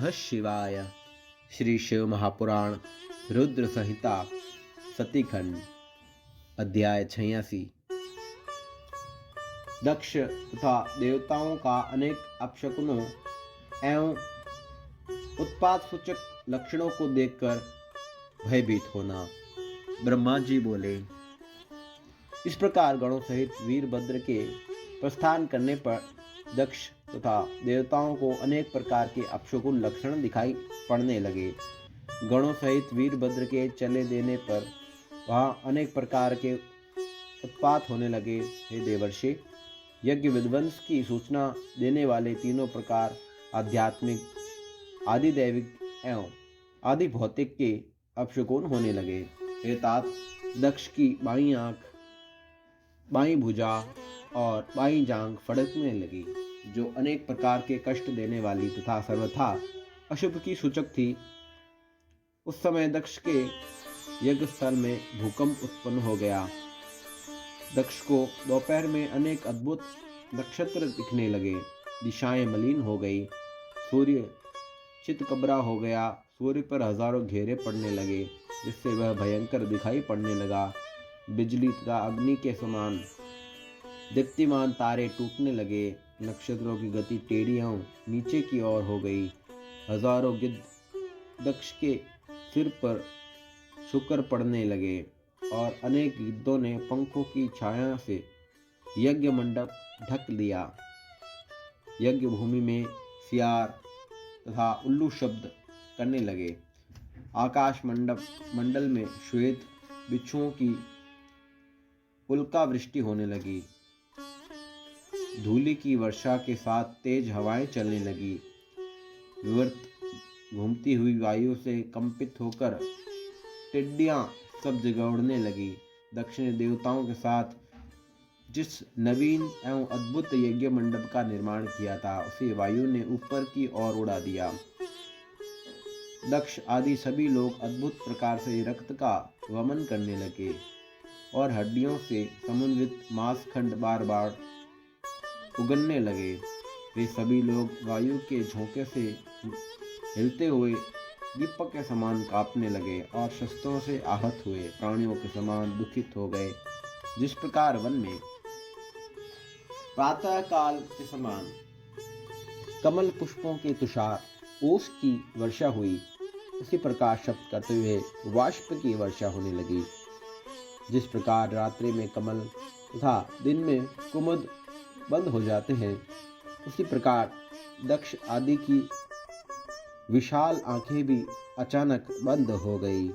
नमः शिवाय। श्री शिव महापुराण रुद्र संहिता सतीखंड अध्याय 86। दक्ष तथा देवताओं का अनेक अपशकुनों एवं उत्पात सूचक लक्षणों को देखकर भयभीत होना। ब्रह्मा जी बोले, इस प्रकार गणों सहित वीरभद्र के प्रस्थान करने पर दक्ष तथा देवताओं को अनेक प्रकार के अपशकुन लक्षण दिखाई पड़ने लगे। गणों सहित वीरभद्र के चले देने पर वहाँ अनेक प्रकार के उत्पात होने लगे। हे देवर्षि, यज्ञ विध्वंस की सूचना देने वाले तीनों प्रकार आध्यात्मिक, आदि दैविक एवं आदि भौतिक के अपशकुन होने लगे। हे तात, दक्ष की बाईं आंख, बाईं भुजा और बाईं जांघ फड़कने लगी, जो अनेक प्रकार के कष्ट देने वाली तथा सर्वथा अशुभ की सूचक थी। उस समय दक्ष के यज्ञ स्थल में भूकंप उत्पन्न हो गया। दक्ष को दोपहर में अनेक अद्भुत नक्षत्र दिखने लगे। दिशाएं मलिन हो गई, सूर्य चितकबरा हो गया। सूर्य पर हजारों घेरे पड़ने लगे, जिससे वह भयंकर दिखाई पड़ने लगा। बिजली तथा अग्नि के समान दीप्तिमान तारे टूटने लगे। नक्षत्रों की गति टेढ़ी एवं नीचे की ओर हो गई। हजारों गिद्ध दक्ष के सिर पर शुकर पड़ने लगे और अनेक गिद्धों ने पंखों की छाया से यज्ञ मंडप ढक लिया। यज्ञ भूमि में सियार तथा उल्लू शब्द करने लगे। आकाश मंडल में श्वेत बिच्छुओं की उल्का वृष्टि होने लगी। धूलि की वर्षा के साथ तेज हवाएं चलने लगी। विवर्त घूमती हुई वायु से कंपित होकर टिड्डियां सब जगह उड़ने लगी। दक्ष ने देवताओं के साथ जिस नवीन एवं अद्भुत यज्ञ मंडप का निर्माण किया था, उसे वायु ने ऊपर की ओर उड़ा दिया। दक्ष आदि सभी लोग अद्भुत प्रकार से रक्त का वमन करने लगे और हड्डियों से समन्वित मांसखंड बार बार उगलने लगे। वे सभी लोग वायु के झोंके से हिलते हुए दीपक के समान कांपने लगे और शस्त्रों से आहत हुए प्राणियों के समान दुखित हो गए। जिस प्रकार वन में प्रातः काल के समान कमल पुष्पों के तुषार ओस की वर्षा हुई, उसी प्रकार शब्द करते हुए वाष्प की वर्षा होने लगी। जिस प्रकार रात्रि में कमल तथा दिन में कुमुद बंद हो जाते हैं, उसी प्रकार दक्ष आदि की विशाल आंखें भी अचानक बंद हो गई।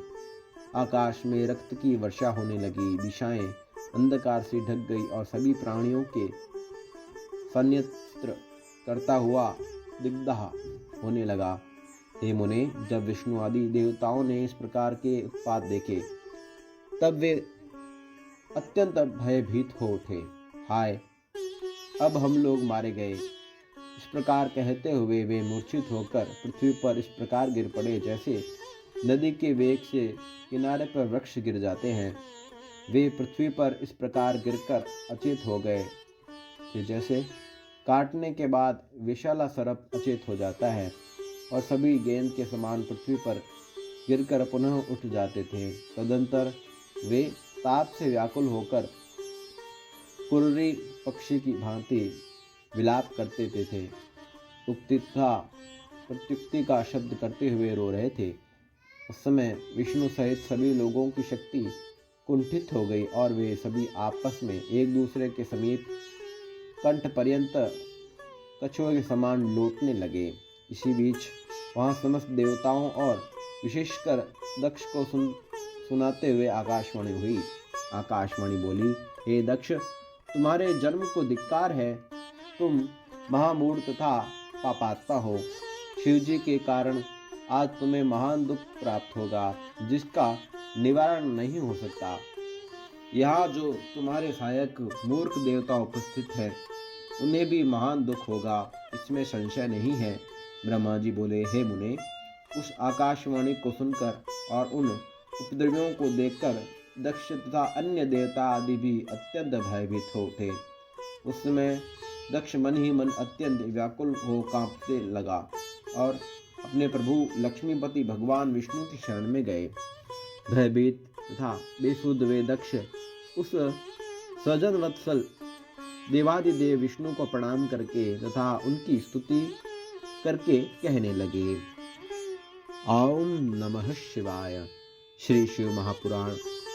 आकाश में रक्त की वर्षा होने लगी। दिशाएं अंधकार से ढक गई और सभी प्राणियों के संयंत्र करता हुआ दिग्दहा होने लगा। हे मुने, जब विष्णु आदि देवताओं ने इस प्रकार के उत्पात देखे, तब वे अत्यंत भयभीत हो उठे। हाय, अब हम लोग मारे गए। इस प्रकार कहते हुए वे मूर्छित होकर पृथ्वी पर इस प्रकार गिर पड़े, जैसे नदी के वेग से किनारे पर वृक्ष गिर जाते हैं। वे पृथ्वी पर इस प्रकार गिरकर अचेत हो गए कि जैसे काटने के बाद विशाला सर्प अचेत हो जाता है, और सभी गेंद के समान पृथ्वी पर गिरकर पुनः उठ जाते थे। तदंतर वे ताप से व्याकुल होकर कुर्री पक्षी की भांति विलाप करते थे। उक्ति तथा प्रत्युक्ति का शब्द करते हुए रो रहे थे। उस समय विष्णु सहित सभी लोगों की शक्ति कुंठित हो गई और वे सभी आपस में एक दूसरे के समीप कंठ पर्यंत कछुए के समान लौटने लगे। इसी बीच वहाँ समस्त देवताओं और विशेषकर दक्ष को सुनाते हुए आकाशवाणी हुई। आकाशवाणी बोली, हे दक्ष, तुम्हारे जन्म को धिक्कार है। तुम महामूढ़ तथा पापात्मा हो। शिवजी के कारण आज तुम्हें महान दुख प्राप्त होगा, जिसका निवारण नहीं हो सकता। यहाँ जो तुम्हारे सहायक मूर्ख देवता उपस्थित हैं, उन्हें भी महान दुख होगा, इसमें संशय नहीं है। ब्रह्मा जी बोले, हे मुने, उस आकाशवाणी को सुनकर और उन उपद्रवियों को देखकर दक्ष तथा अन्य देवता आदि भी अत्यंत भयभीत हो उठे। उस समय दक्ष मन ही मन अत्यंत व्याकुल हो कांपने लगा और अपने प्रभु लक्ष्मीपति भगवान विष्णु की शरण में गए। भयभीत तथा बेसुध वे दक्ष उस सजन वत्सल देवादिदेव विष्णु को प्रणाम करके तथा उनकी स्तुति करके कहने लगे, ओम नमः शिवाय। श्री शिव महापुराण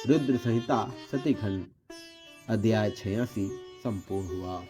रुद्र संहिता सतीखंड अध्याय 86 संपूर्ण हुआ।